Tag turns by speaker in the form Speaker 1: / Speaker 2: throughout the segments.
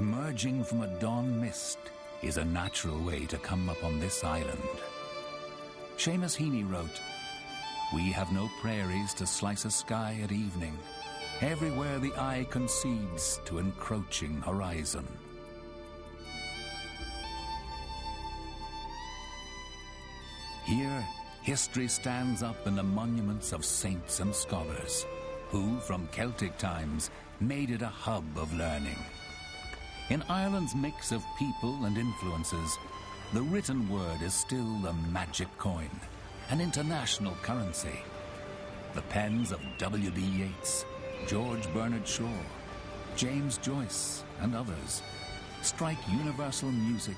Speaker 1: Emerging from a dawn mist is a natural way to come upon this island. Seamus Heaney wrote, "We have no prairies to slice a sky at evening. Everywhere the eye concedes to encroaching horizon." Here, history stands up in the monuments of saints and scholars, who, from Celtic times, made it a hub of learning. In Ireland's mix of people and influences, the written word is still the magic coin, an international currency. The pens of W.B. Yeats, George Bernard Shaw, James Joyce, and others strike universal music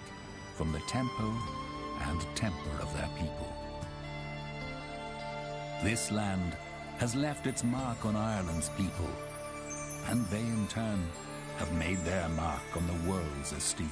Speaker 1: from the tempo and temper of their people. This land has left its mark on Ireland's people, and they in turn have made their mark on the world's esteem.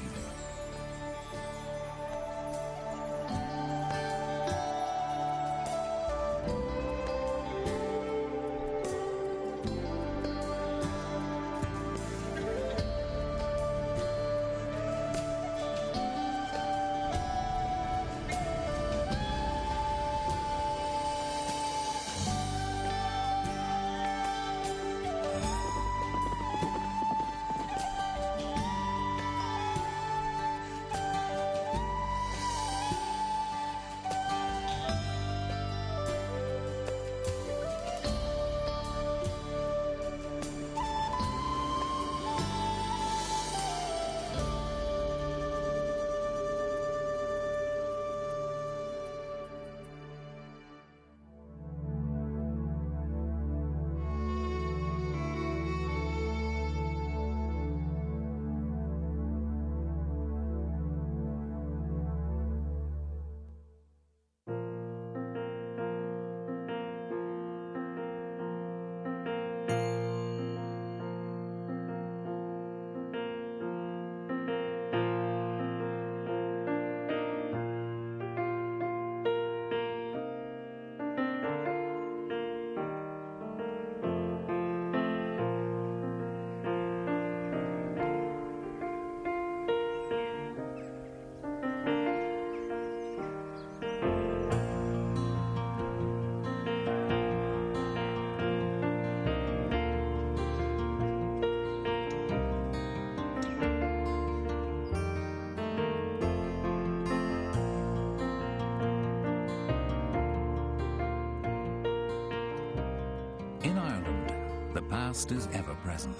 Speaker 1: Is ever present.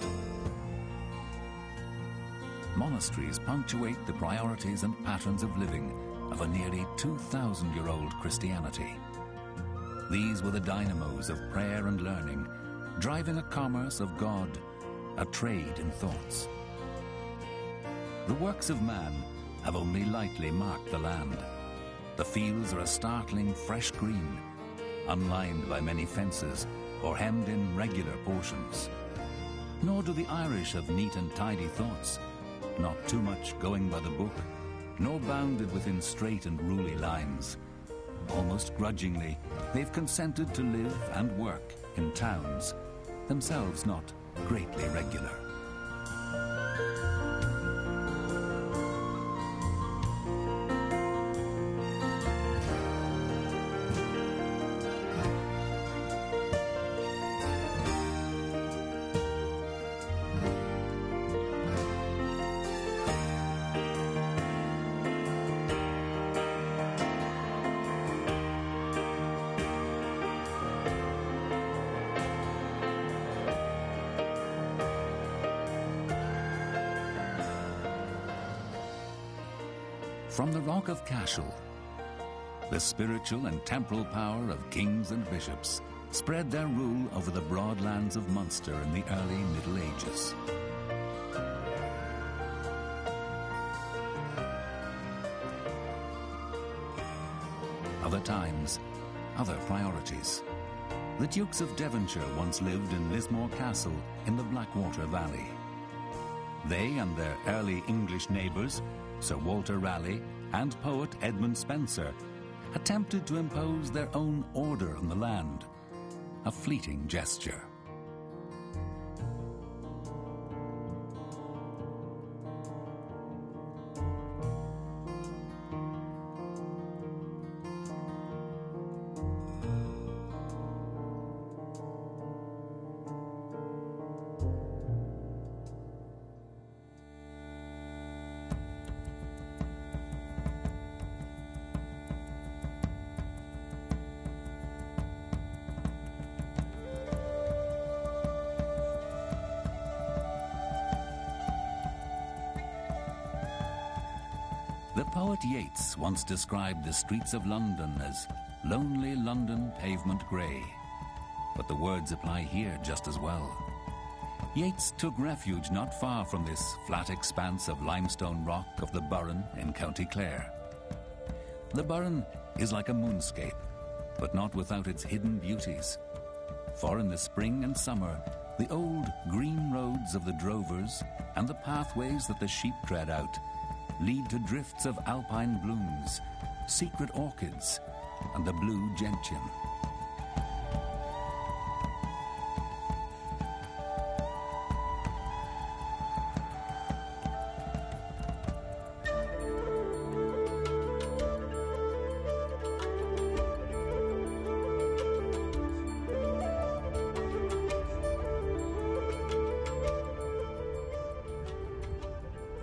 Speaker 1: Monasteries punctuate the priorities and patterns of living of a nearly 2,000-year-old Christianity. These were the dynamos of prayer and learning, driving a commerce of God, a trade in thoughts. The works of man have only lightly marked the land. The fields are a startling fresh green, unlined by many fences or hemmed in regular portions. Nor do the Irish have neat and tidy thoughts, not too much going by the book, nor bounded within straight and ruly lines. Almost grudgingly, they've consented to live and work in towns, themselves not greatly regular. From the rock of Cashel, the spiritual and temporal power of kings and bishops spread their rule over the broad lands of Munster in the early Middle Ages. Other times, other priorities. The Dukes of Devonshire once lived in Lismore Castle in the Blackwater Valley. They and their early English neighbours, Sir Walter Raleigh and poet Edmund Spenser, attempted to impose their own order on the land, a fleeting gesture. The poet Yeats once described the streets of London as lonely London pavement grey, but the words apply here just as well. Yeats took refuge not far from this flat expanse of limestone rock of the Burren in County Clare. The Burren is like a moonscape, but not without its hidden beauties. For in the spring and summer, the old green roads of the drovers and the pathways that the sheep tread out lead to drifts of alpine blooms, secret orchids, and the blue gentian.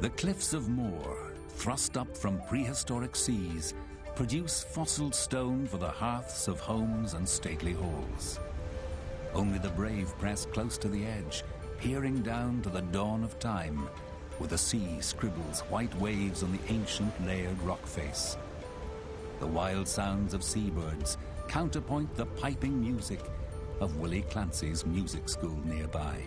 Speaker 1: The cliffs of Moher, thrust up from prehistoric seas, produce fossiled stone for the hearths of homes and stately halls. Only the brave press close to the edge, peering down to the dawn of time, where the sea scribbles white waves on the ancient layered rock face. The wild sounds of seabirds counterpoint the piping music of Willie Clancy's music school nearby.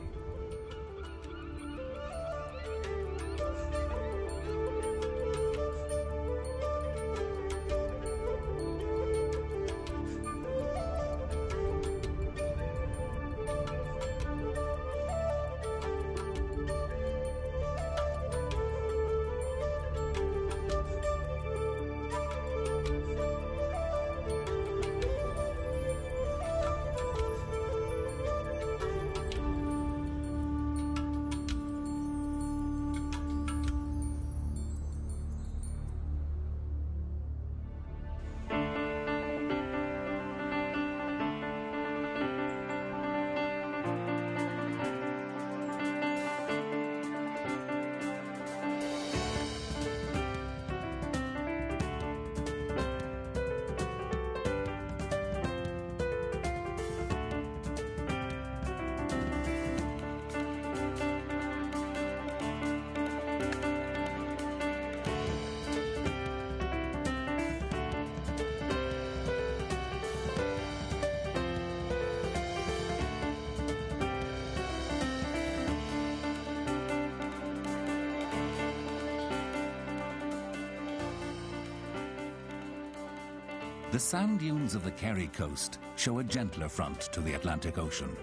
Speaker 1: The sand dunes of the Kerry coast show a gentler front to the Atlantic Ocean.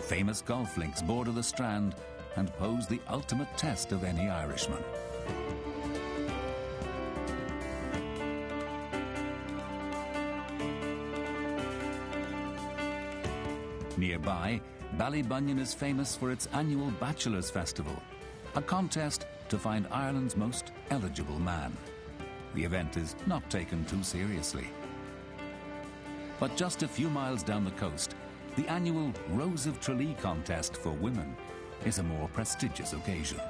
Speaker 1: Famous golf links border the strand and pose the ultimate test of any Irishman. Nearby, Ballybunion is famous for its annual Bachelors' Festival, a contest to find Ireland's most eligible man. The event is not taken too seriously. But just a few miles down the coast, the annual Rose of Tralee contest for women is a more prestigious occasion.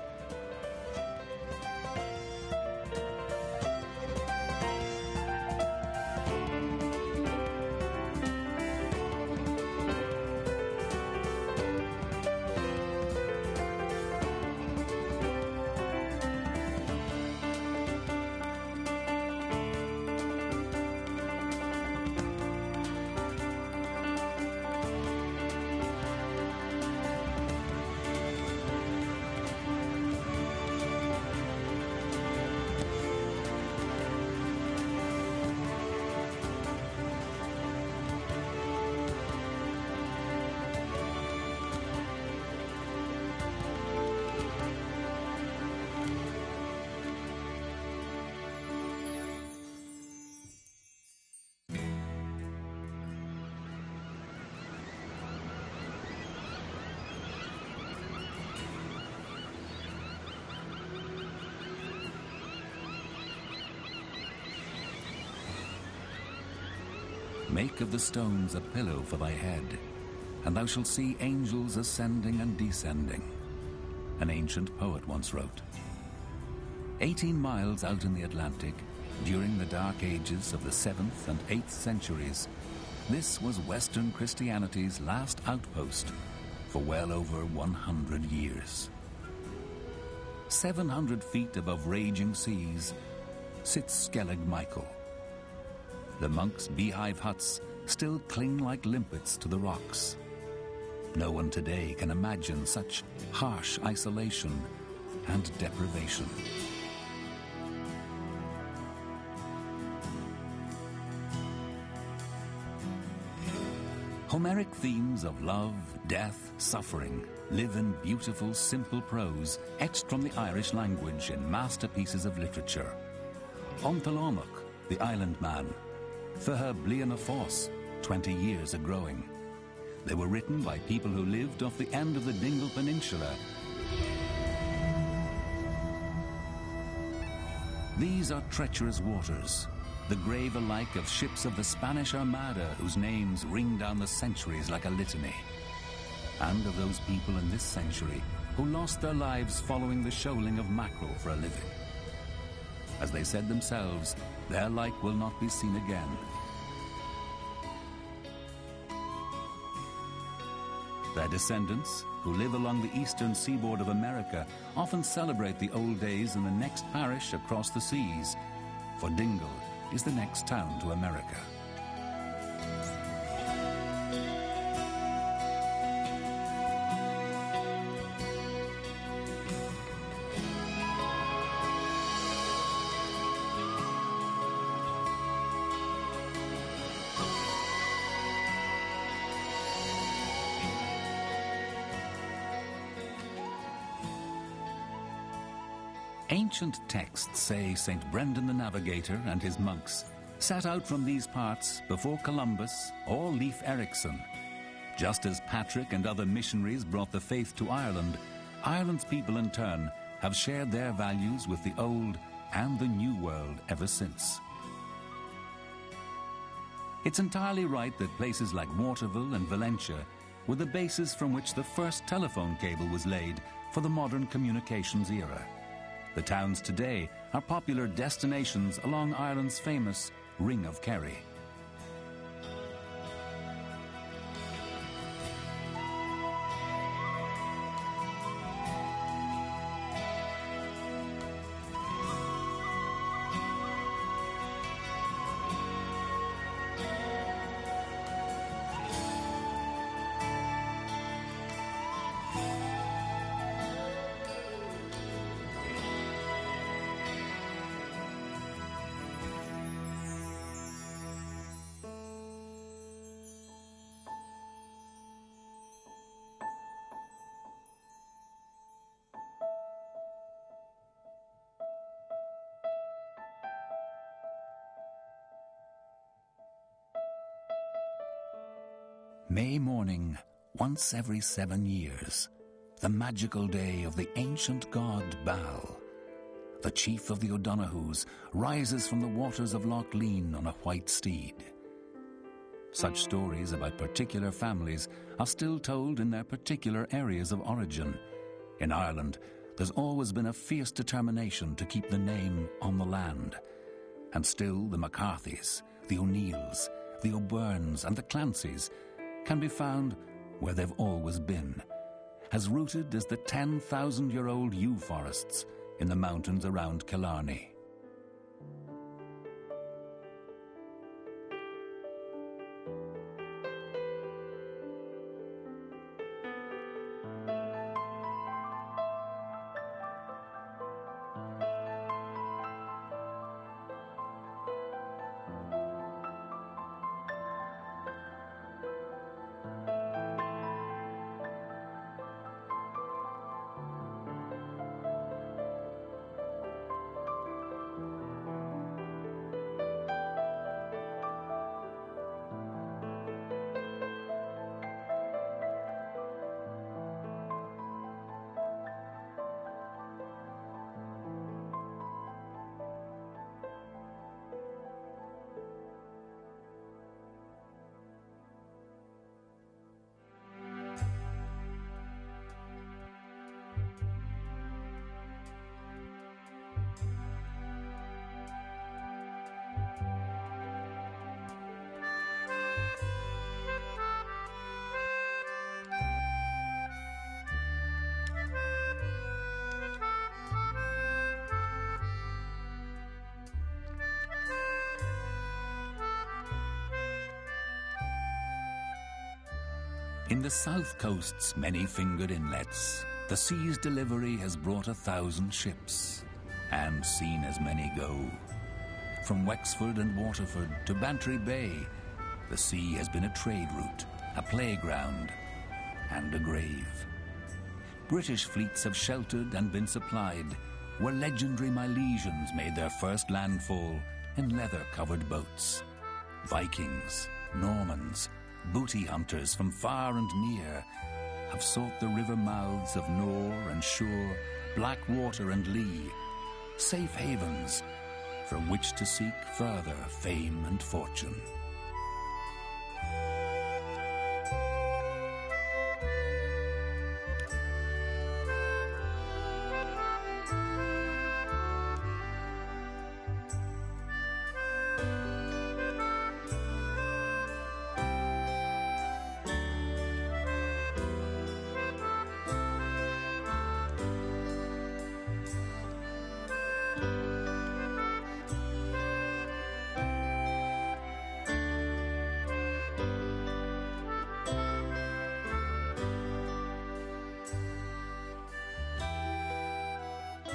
Speaker 1: Make of the stones a pillow for thy head, and thou shalt see angels ascending and descending, an ancient poet once wrote. 18 miles out in the Atlantic, during the dark ages of the 7th and 8th centuries, this was Western Christianity's last outpost for well over 100 years. 700 feet above raging seas, sits Skellig Michael. The monks' beehive huts still cling like limpets to the rocks. No one today can imagine such harsh isolation and deprivation. Homeric themes of love, death, suffering live in beautiful, simple prose etched from the Irish language in masterpieces of literature. Ontalormach, the Island Man, Fyrha Bliana Fós, 20 years a-growing. They were written by people who lived off the end of the Dingle Peninsula. These are treacherous waters, the grave alike of ships of the Spanish Armada whose names ring down the centuries like a litany, and of those people in this century who lost their lives following the shoaling of mackerel for a living. As they said themselves, their like will not be seen again. Their descendants, who live along the eastern seaboard of America, often celebrate the old days in the next parish across the seas, for Dingle is the next town to America. Ancient texts say St. Brendan the Navigator and his monks set out from these parts before Columbus or Leif Erikson. Just as Patrick and other missionaries brought the faith to Ireland, Ireland's people in turn have shared their values with the Old and the New World ever since. It's entirely right that places like Waterville and Valentia were the basis from which the first telephone cable was laid for the modern communications era. The towns today are popular destinations along Ireland's famous Ring of Kerry. May morning, once every 7 years, the magical day of the ancient god Baal, the chief of the O'Donohues, rises from the waters of Loch Lean on a white steed. Such stories about particular families are still told in their particular areas of origin. In Ireland, there's always been a fierce determination to keep the name on the land. And still the McCarthys, the O'Neills, the O'Byrnes and the Clancys can be found where they've always been, as rooted as the 10,000-year-old yew forests in the mountains around Killarney. In the south coast's many-fingered inlets, the sea's delivery has brought 1,000 ships, and seen as many go. From Wexford and Waterford to Bantry Bay, the sea has been a trade route, a playground, and a grave. British fleets have sheltered and been supplied, where legendary Milesians made their first landfall in leather-covered boats. Vikings, Normans, booty hunters from far and near have sought the river mouths of Nore and Shore, Blackwater and Lee, safe havens from which to seek further fame and fortune.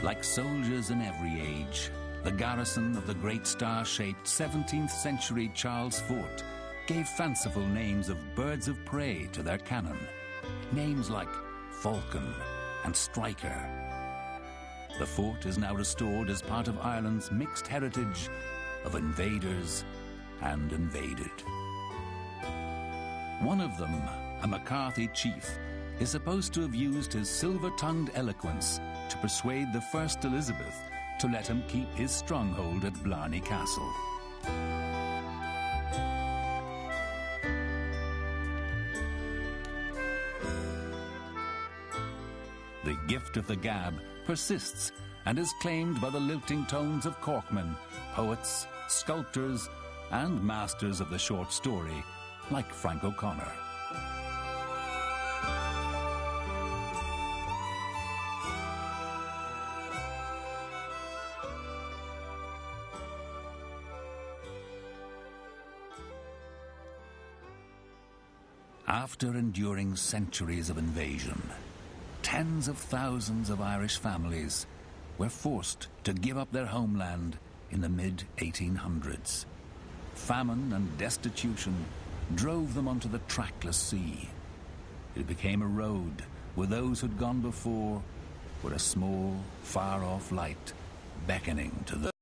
Speaker 1: Like soldiers in every age, the garrison of the great star-shaped 17th century Charles Fort gave fanciful names of birds of prey to their cannon, names like Falcon and Striker. The fort is now restored as part of Ireland's mixed heritage of invaders and invaded. One of them, a McCarthy chief, is supposed to have used his silver-tongued eloquence to persuade the First Elizabeth to let him keep his stronghold at Blarney Castle. The gift of the gab persists and is claimed by the lilting tones of Corkmen, poets, sculptors, and masters of the short story, like Frank O'Connor. After enduring centuries of invasion, tens of thousands of Irish families were forced to give up their homeland in the mid-1800s. Famine and destitution drove them onto the trackless sea. It became a road where those who'd gone before were a small, far-off light beckoning to them.